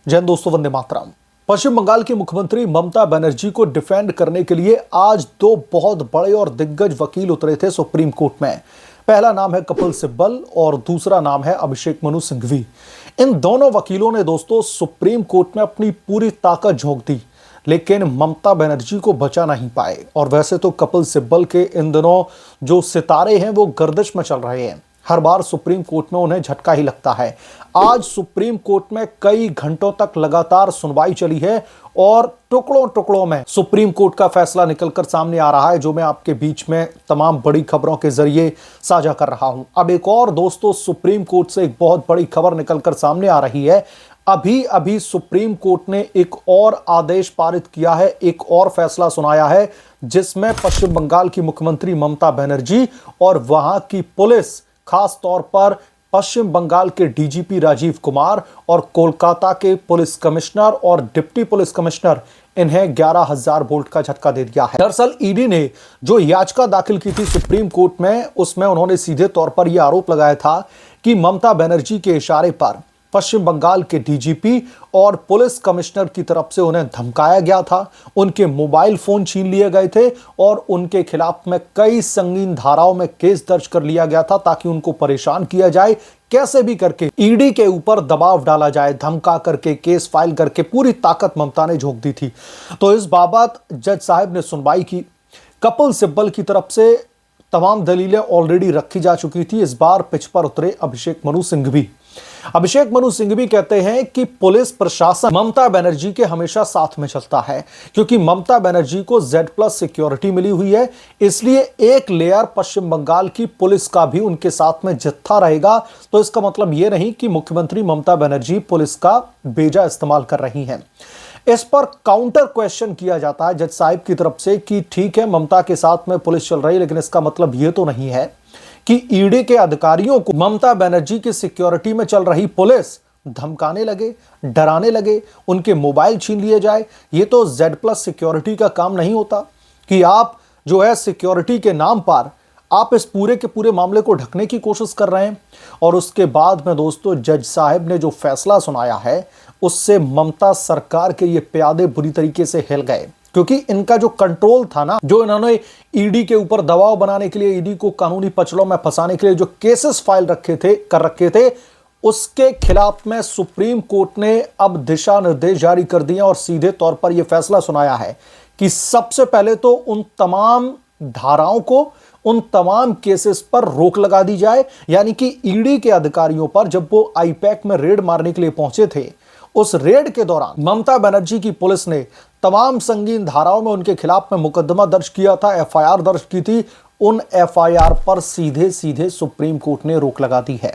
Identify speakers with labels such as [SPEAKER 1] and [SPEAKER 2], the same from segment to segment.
[SPEAKER 1] जय हिंद दोस्तों, वंदे मातरम। पश्चिम बंगाल की मुख्यमंत्री ममता बनर्जी को डिफेंड करने के लिए आज दो बहुत बड़े और दिग्गज वकील उतरे थे सुप्रीम कोर्ट में। पहला नाम है कपिल सिब्बल और दूसरा नाम है अभिषेक मनु सिंघवी। इन दोनों वकीलों ने दोस्तों सुप्रीम कोर्ट में अपनी पूरी ताकत झोंक दी, लेकिन ममता बनर्जी को बचा नहीं पाए। और वैसे तो कपिल सिब्बल के इन दिनों जो सितारे हैं वो गर्दिश में चल रहे हैं। हर बार सुप्रीम कोर्ट में उन्हें झटका ही लगता है। आज सुप्रीम कोर्ट में कई घंटों तक लगातार सुनवाई चली है और टुकड़ों टुकड़ों में सुप्रीम कोर्ट का फैसला निकलकर सामने आ रहा है, जो मैं आपके बीच में तमाम बड़ी खबरों के जरिए साझा कर रहा हूं। अब एक और दोस्तों सुप्रीम कोर्ट से एक बहुत बड़ी खबर निकलकर सामने आ रही है। अभी अभी सुप्रीम कोर्ट ने एक और आदेश पारित किया है, एक और फैसला सुनाया है, जिसमें पश्चिम बंगाल की मुख्यमंत्री ममता बनर्जी और वहां की पुलिस, खास तौर पर पश्चिम बंगाल के डीजीपी राजीव कुमार और कोलकाता के पुलिस कमिश्नर और डिप्टी पुलिस कमिश्नर, इन्हें 11,000 वोल्ट का झटका दे दिया है। दरअसल ईडी ने जो याचिका दाखिल की थी सुप्रीम कोर्ट में, उसमें उन्होंने सीधे तौर पर यह आरोप लगाया था कि ममता बनर्जी के इशारे पर पश्चिम बंगाल के डीजीपी और पुलिस कमिश्नर की तरफ से उन्हें धमकाया गया था, उनके मोबाइल फोन छीन लिए गए थे और उनके खिलाफ में कई संगीन धाराओं में केस दर्ज कर लिया गया था, ताकि उनको परेशान किया जाए, कैसे भी करके ईडी के ऊपर दबाव डाला जाए, धमका करके केस फाइल करके पूरी ताकत ममता ने झोंक दी थी। तो इस बाबत जज साहब ने सुनवाई की। कपिल सिब्बल की तरफ से तमाम दलीलें ऑलरेडी रखी जा चुकी थी। इस बार पिच पर उतरे अभिषेक मनु सिंघवी। अभिषेक मनु सिंघवी कहते हैं कि पुलिस प्रशासन ममता बनर्जी के हमेशा साथ में चलता है, क्योंकि ममता बनर्जी को Z+ सिक्योरिटी मिली हुई है, इसलिए एक लेयर पश्चिम बंगाल की पुलिस का भी उनके साथ में जत्था रहेगा। तो इसका मतलब यह नहीं कि मुख्यमंत्री ममता बनर्जी पुलिस का बेजा इस्तेमाल कर रही हैं। इस पर काउंटर क्वेश्चन किया जाता है जज साहिब की तरफ से कि ठीक है, ममता के साथ में पुलिस चल रही है, लेकिन इसका मतलब यह तो नहीं है कि ईडी के अधिकारियों को ममता बनर्जी की सिक्योरिटी में चल रही पुलिस धमकाने लगे, डराने लगे, उनके मोबाइल छीन लिए जाए। ये तो Z+ सिक्योरिटी का काम नहीं होता कि आप जो है सिक्योरिटी के नाम पर आप इस पूरे के पूरे मामले को ढकने की कोशिश कर रहे हैं। और उसके बाद में दोस्तों जज साहब ने जो फैसला सुनाया है, उससे ममता सरकार के ये प्यादे बुरी तरीके से हिल गए, क्योंकि इनका जो कंट्रोल था ना, जो इन्होंने ईडी के ऊपर दबाव बनाने के लिए, ईडी को कानूनी पचड़ों में फंसाने के लिए जो केसेस फाइल कर रखे थे, उसके खिलाफ में सुप्रीम कोर्ट ने अब दिशा निर्देश जारी कर दिए और सीधे तौर पर यह फैसला सुनाया है कि सबसे पहले तो उन तमाम धाराओं को, उन तमाम केसेस पर रोक लगा दी जाए। यानी कि ईडी के अधिकारियों पर जब वो आईपैक में रेड मारने के लिए पहुंचे थे, उस रेड के दौरान ममता बनर्जी की पुलिस ने तमाम संगीन धाराओं में उनके खिलाफ में मुकदमा दर्ज किया था, एफआईआर दर्ज की थी। उन एफआईआर पर सीधे सीधे सुप्रीम कोर्ट ने रोक लगा दी है।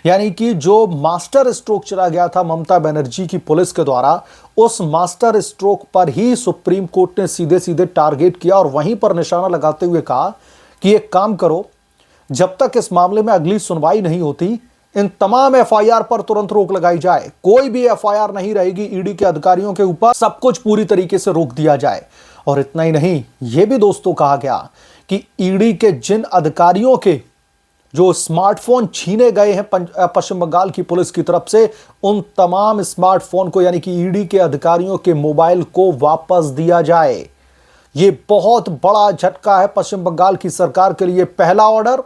[SPEAKER 1] यानी कि जो मास्टर स्ट्रोक चला गया था ममता बनर्जी की पुलिस के द्वारा, उस मास्टर स्ट्रोक पर ही सुप्रीम कोर्ट ने सीधे सीधे टारगेट किया और वहीं पर निशाना लगाते हुए कहा कि एक काम करो, जब तक इस मामले में अगली सुनवाई नहीं होती, इन तमाम एफआईआर पर तुरंत रोक लगाई जाए। कोई भी एफआईआर नहीं रहेगी ईडी के अधिकारियों के ऊपर, सब कुछ पूरी तरीके से रोक दिया जाए। और इतना ही नहीं, यह भी दोस्तों कहा गया कि ईडी के जिन अधिकारियों के जो स्मार्टफोन छीने गए हैं पश्चिम बंगाल की पुलिस की तरफ से, उन तमाम स्मार्टफोन को, यानी कि ईडी के अधिकारियों के मोबाइल को वापस दिया जाए। यह बहुत बड़ा झटका है पश्चिम बंगाल की सरकार के लिए। पहला ऑर्डर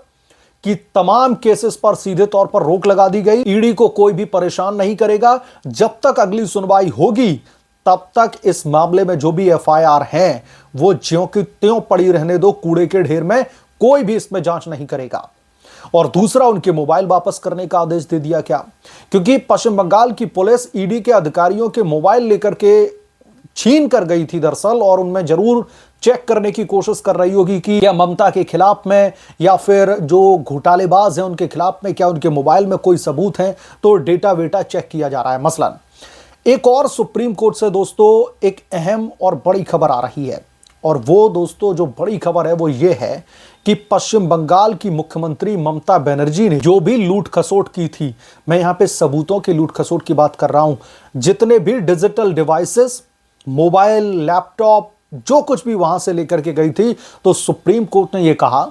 [SPEAKER 1] कि तमाम केसेस पर सीधे तौर पर रोक लगा दी गई, ईडी को कोई भी परेशान नहीं करेगा। जब तक अगली सुनवाई होगी, तब तक इस मामले में जो भी एफआईआर हैं वो ज्यों की त्यों पड़ी रहने दो कूड़े के ढेर में, कोई भी इसमें जांच नहीं करेगा। और दूसरा, उनके मोबाइल वापस करने का आदेश दे दिया। क्या? क्योंकि पश्चिम बंगाल की पुलिस ईडी के अधिकारियों के मोबाइल लेकर के छीन कर गई थी दरअसल, और उनमें जरूर चेक करने की कोशिश कर रही होगी कि क्या ममता के खिलाफ में या फिर जो घोटालेबाज हैं उनके खिलाफ में क्या उनके मोबाइल में कोई सबूत हैं। तो डेटा वेटा चेक किया जा रहा है। मसलन एक और सुप्रीम कोर्ट से दोस्तों एक अहम और बड़ी खबर आ रही है, और वो दोस्तों जो बड़ी खबर है वो ये है कि पश्चिम बंगाल की मुख्यमंत्री ममता बनर्जी ने जो भी लूट खसोट की थी, मैं यहां पे सबूतों की लूट खसोट की बात कर रहा हूं, जितने भी डिजिटल डिवाइसेस, मोबाइल, लैपटॉप, जो कुछ भी वहां से लेकर के गई थी, तो सुप्रीम कोर्ट ने यह कहा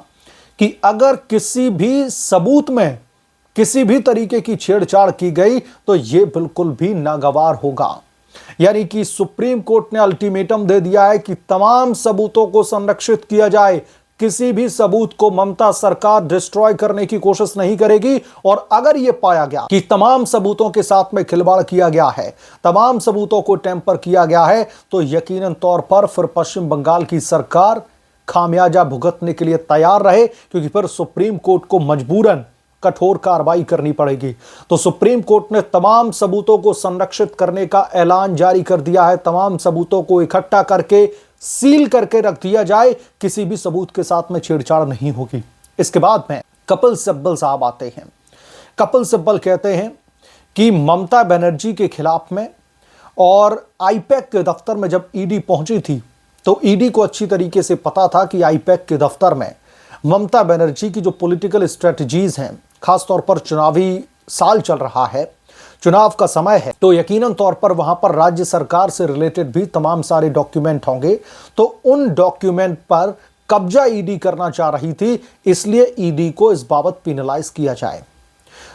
[SPEAKER 1] कि अगर किसी भी सबूत में किसी भी तरीके की छेड़छाड़ की गई तो यह बिल्कुल भी नागवार होगा। यानी कि सुप्रीम कोर्ट ने अल्टीमेटम दे दिया है कि तमाम सबूतों को संरक्षित किया जाए। किसी भी सबूत को ममता सरकार डिस्ट्रॉय करने की कोशिश नहीं करेगी। और अगर यह पाया गया कि तमाम सबूतों के साथ में खिलवाड़ किया गया है, तमाम सबूतों को टेम्पर किया गया है, तो यकीनन तौर पर फिर पश्चिम बंगाल की सरकार खामियाजा भुगतने के लिए तैयार रहे, क्योंकि फिर सुप्रीम कोर्ट को मजबूरन कठोर कार्रवाई करनी पड़ेगी। तो सुप्रीम कोर्ट ने तमाम सबूतों को संरक्षित करने का ऐलान जारी कर दिया है। तमाम सबूतों को इकट्ठा करके सील करके रख दिया जाए, किसी भी सबूत के साथ में छेड़छाड़ नहीं होगी। इसके बाद में कपिल सिब्बल साहब आते हैं। कपिल सिब्बल कहते हैं कि ममता बनर्जी के खिलाफ में और आईपैक के दफ्तर में जब ईडी पहुंची थी तो ईडी को अच्छी तरीके से पता था कि आईपैक के दफ्तर में ममता बनर्जी की जो पॉलिटिकल स्ट्रेटजीज हैं, खासतौर पर चुनावी साल चल रहा है, चुनाव का समय है, तो यकीनन तौर पर वहां पर राज्य सरकार से रिलेटेड भी तमाम सारे डॉक्यूमेंट होंगे। तो उन डॉक्यूमेंट पर कब्जा ईडी करना चाह रही थी, इसलिए ईडी को इस बाबत पिनलाइज किया जाए।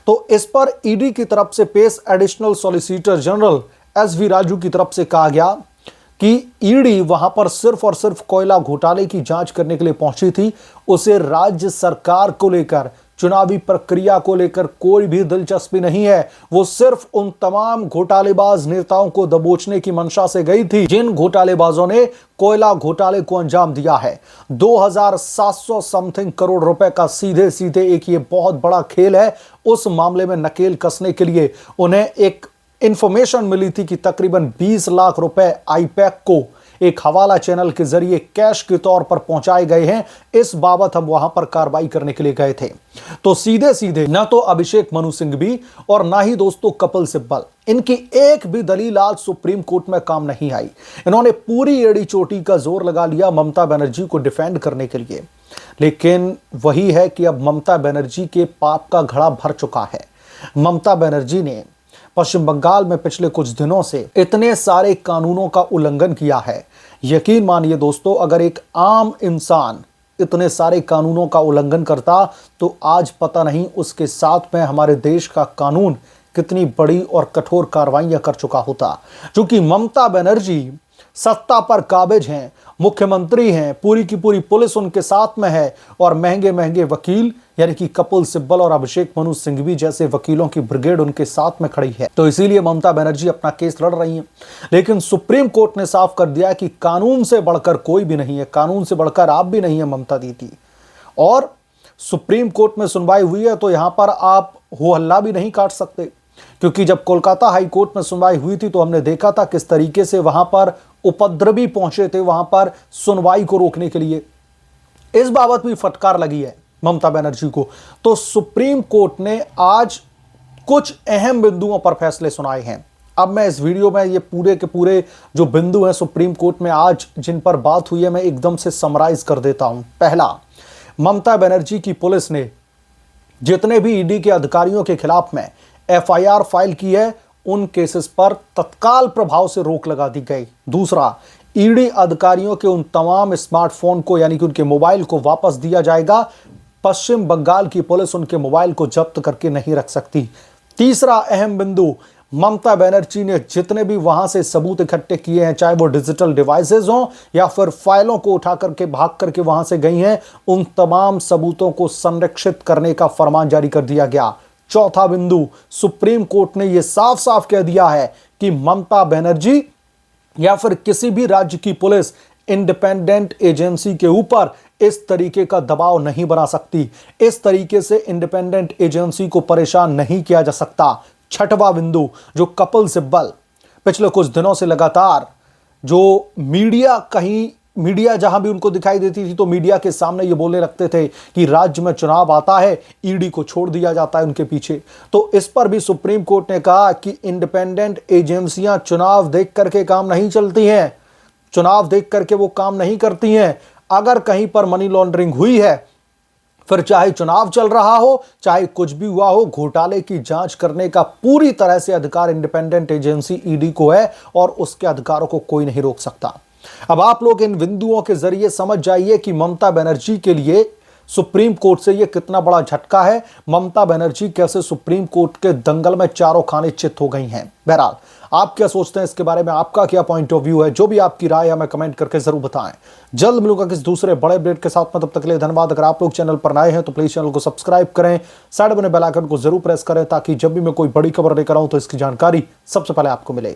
[SPEAKER 1] तो इस पर ईडी की तरफ से पेश additional solicitor general S V Raju की तरफ से कहा गया कि ईडी वहां पर सिर्फ और सिर्फ कोयला घोटाले की जांच करने के लिए पहुंची थी। उसे राज्य सरकार को लेकर, चुनावी प्रक्रिया को लेकर कोई भी दिलचस्पी नहीं है। वो सिर्फ उन तमाम घोटालेबाज नेताओं को दबोचने की मंशा से गई थी जिन घोटालेबाजों ने कोयला घोटाले को अंजाम दिया है। 2700 समथिंग करोड़ रुपए का सीधे सीधे एक ये बहुत बड़ा खेल है। उस मामले में नकेल कसने के लिए उन्हें एक इंफॉर्मेशन मिली थी कि तकरीबन 20 लाख रुपए आईपैक को एक हवाला चैनल के जरिए कैश के तौर पर पहुंचाए गए हैं। इस बाबत हम वहां पर कार्रवाई करने के लिए गए थे। तो सीधे सीधे ना तो अभिषेक मनु सिंघवी और ना ही दोस्तों कपिल सिब्बल, इनकी एक भी दलील आज सुप्रीम कोर्ट में काम नहीं आई। इन्होंने पूरी एड़ी चोटी का जोर लगा लिया ममता बनर्जी को डिफेंड करने के लिए। लेकिन वही है कि अब ममता बनर्जी के पाप का घड़ा भर चुका है। ममता बनर्जी ने पश्चिम बंगाल में पिछले कुछ दिनों से इतने सारे कानूनों का उल्लंघन किया है। यकीन मानिए दोस्तों, अगर एक आम इंसान इतने सारे कानूनों का उल्लंघन करता तो आज पता नहीं उसके साथ में हमारे देश का कानून कितनी बड़ी और कठोर कार्रवाइयां कर चुका होता। क्योंकि ममता बनर्जी सत्ता पर काबिज हैं, मुख्यमंत्री हैं, पूरी की पूरी पुलिस उनके साथ में है और महंगे महंगे वकील यानी कि कपिल सिब्बल और अभिषेक मनु सिंघवी जैसे वकीलों की ब्रिगेड उनके साथ में खड़ी है। तो इसीलिए ममता बनर्जी अपना केस लड़ रही हैं। लेकिन सुप्रीम कोर्ट ने साफ कर दिया कि कानून से बढ़कर कोई भी नहीं है, कानून से बढ़कर आप भी नहीं है ममता दीदी। और सुप्रीम कोर्ट में सुनवाई हुई है तो यहां पर आप हो हल्ला भी नहीं काट सकते, क्योंकि जब कोलकाता हाई कोर्ट में सुनवाई हुई थी तो हमने देखा था किस तरीके से वहां पर उपद्रवी पहुंचे थे वहां पर सुनवाई को रोकने के लिए। इस बाबत भी फटकार लगी है ममता बनर्जी को। तो सुप्रीम कोर्ट ने आज कुछ अहम बिंदुओं पर फैसले सुनाए हैं। अब मैं इस वीडियो में ये पूरे के पूरे जो बिंदु हैं सुप्रीम कोर्ट में आज जिन पर बात हुई है मैं एकदम से समराइज कर देता हूं। पहला, ममता बनर्जी की पुलिस ने जितने भी ईडी के अधिकारियों के खिलाफ में एफआईआर फाइल की है उन केसेस पर तत्काल प्रभाव से रोक लगा दी गई। दूसरा, ईडी अधिकारियों के उन तमाम स्मार्टफोन को यानी कि उनके मोबाइल को वापस दिया जाएगा। पश्चिम बंगाल की पुलिस उनके मोबाइल को जब्त करके नहीं रख सकती। तीसरा अहम बिंदु, ममता बनर्जी ने जितने भी वहां से सबूत इकट्ठे किए हैं, चाहे वो डिजिटल डिवाइसेस हों या फिर फाइलों को उठा करके भाग करके वहां से गई हैं, उन तमाम सबूतों को संरक्षित करने का फरमान जारी कर दिया गया। चौथा बिंदु, सुप्रीम कोर्ट ने यह साफ साफ कह दिया है कि ममता बनर्जी या फिर किसी भी राज्य की पुलिस इंडिपेंडेंट एजेंसी के ऊपर इस तरीके का दबाव नहीं बना सकती। इस तरीके से इंडिपेंडेंट एजेंसी को परेशान नहीं किया जा सकता। छठवां बिंदु, जो कपिल सिब्बल पिछले कुछ दिनों से लगातार जो मीडिया जहां भी उनको दिखाई देती थी तो मीडिया के सामने ये बोलने लगते थे कि राज्य में चुनाव आता है, ईडी को छोड़ दिया जाता है उनके पीछे। तो इस पर भी सुप्रीम कोर्ट ने कहा कि इंडिपेंडेंट एजेंसियां चुनाव देख करके काम नहीं चलती हैं, चुनाव देख करके वो काम नहीं करती हैं। अगर कहीं पर मनी लॉन्ड्रिंग हुई है, फिर चाहे चुनाव चल रहा हो चाहे कुछ भी हुआ हो, घोटाले की जांच करने का पूरी तरह से अधिकार इंडिपेंडेंट एजेंसी ईडी को है और उसके अधिकारों को कोई नहीं रोक सकता। अब आप लोग इन बिंदुओं के जरिए समझ जाइए कि ममता बनर्जी के लिए सुप्रीम कोर्ट से यह कितना बड़ा झटका है, ममता बनर्जी कैसे सुप्रीम कोर्ट के दंगल में चारों खाने चित हो गई हैं। बहरहाल आप क्या सोचते हैं इसके बारे में, आपका क्या पॉइंट ऑफ व्यू है, जो भी आपकी राय है हमें कमेंट करके जरूर बताएं। जल्द मिलूंगा किसी दूसरे बड़े अपडेट के साथ में, तब तक के लिए धन्यवाद। अगर आप लोग चैनल पर नए हैं तो प्लीज चैनल को सब्सक्राइब करें, साइड बने बेल आइकन को जरूर प्रेस करें ताकि जब भी मैं कोई बड़ी खबर लेकर आऊं तो इसकी जानकारी सबसे पहले आपको मिले।